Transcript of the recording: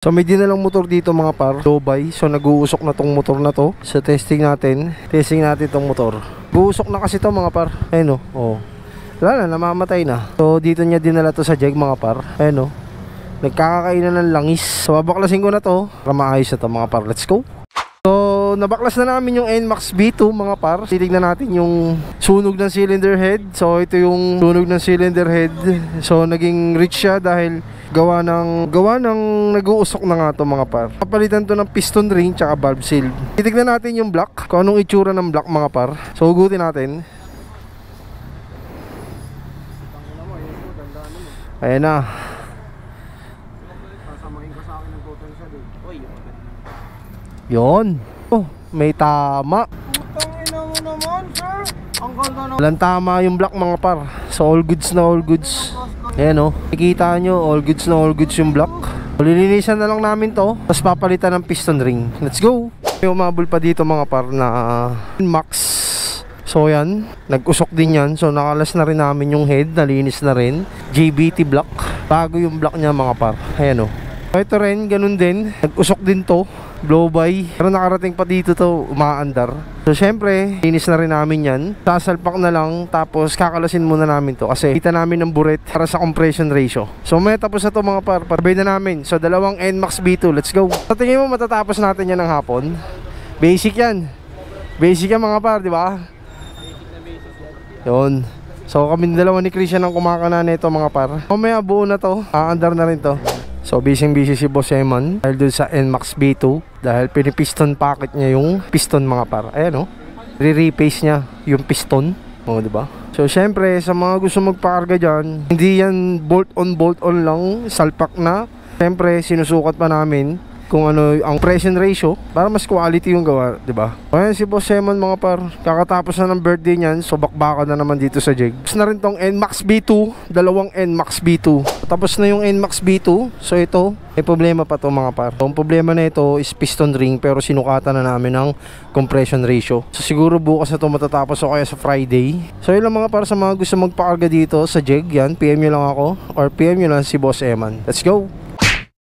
So may dinalang motor dito mga par, Dubai. So nag-uusok na tong motor na to. So testing natin tong motor. Guusok na kasi to mga par. Ayun oh. Wala na, namamatay na. So dito niya dinala to sa jeg mga par. Ayun oh. Nagkakainan ng langis. So babaklasin ko na to para maayos na to mga par. Let's go. So nabaklas na namin yung NMAX B2 mga par. Titignan natin yung sunog ng cylinder head. So ito yung sunog ng cylinder head. So naging rich siya dahil gawa ng nag-uusok na nga to mga par. Kapalitan to ng piston ring tsaka valve seal. Titignan natin yung block, kung anong itsura ng block mga par. So hugutin natin. Ayan na. Yon. Oh, may tama. Walang tama yung block mga par. So all goods na all goods. Ayan o, nakikita nyo, all goods na all goods yung block. Lilinisan na lang namin to, tapos papalitan ng piston ring. Let's go. May umabol pa dito mga par na NMAX. So yan, nag-usok din yan. So nakalas na rin namin yung head, nalinis na rin. JBT block, bago yung block niya mga par. Ayan o. So ito rin, ganun din, nag-usok din to, blow by. Pero nakarating pa dito to, umaandar. So syempre, linis na rin namin yan. Sasalpak na lang, tapos kakalasin muna namin to kasi kita namin ng buret para sa compression ratio. So may tapos na to mga par, parbay na namin. So dalawang NMAX B2, let's go. Sa tingin mo matatapos natin yan ng hapon? Basic yan. Basic yan mga par, di ba? Yun. So kami dalawa ni Christian ang kumakana nito mga par. Mamaya buo na to, aandar na rin to. So busy si Boss Eman dahil dun sa NMAX B2 dahil pinipiston packet niya yung piston mga par. Ayan o, re-repaste niya yung piston o, diba? So syempre sa mga gusto magpakarga dyan, hindi yan bolt on lang, salpak na. Syempre sinusukat pa namin kung ano ang compression ratio para mas quality yung gawa, diba? Ayan si Boss Eman mga par, kakatapos na ng birthday niyan. So bakbaka na naman dito sa jeg. Tapos na rin tong NMAX B2, dalawang NMAX B2. Tapos na yung NMAX B2. So ito, may problema pa to mga par. So, ang problema na ito is piston ring, pero sinukatan na namin ng compression ratio. So siguro bukas na to matatapos o kaya sa Friday. So yun lang mga par, sa mga gusto magpakarga dito sa jeg, yan, PM nyo lang ako or PM nyo lang si Boss Eman. Let's go!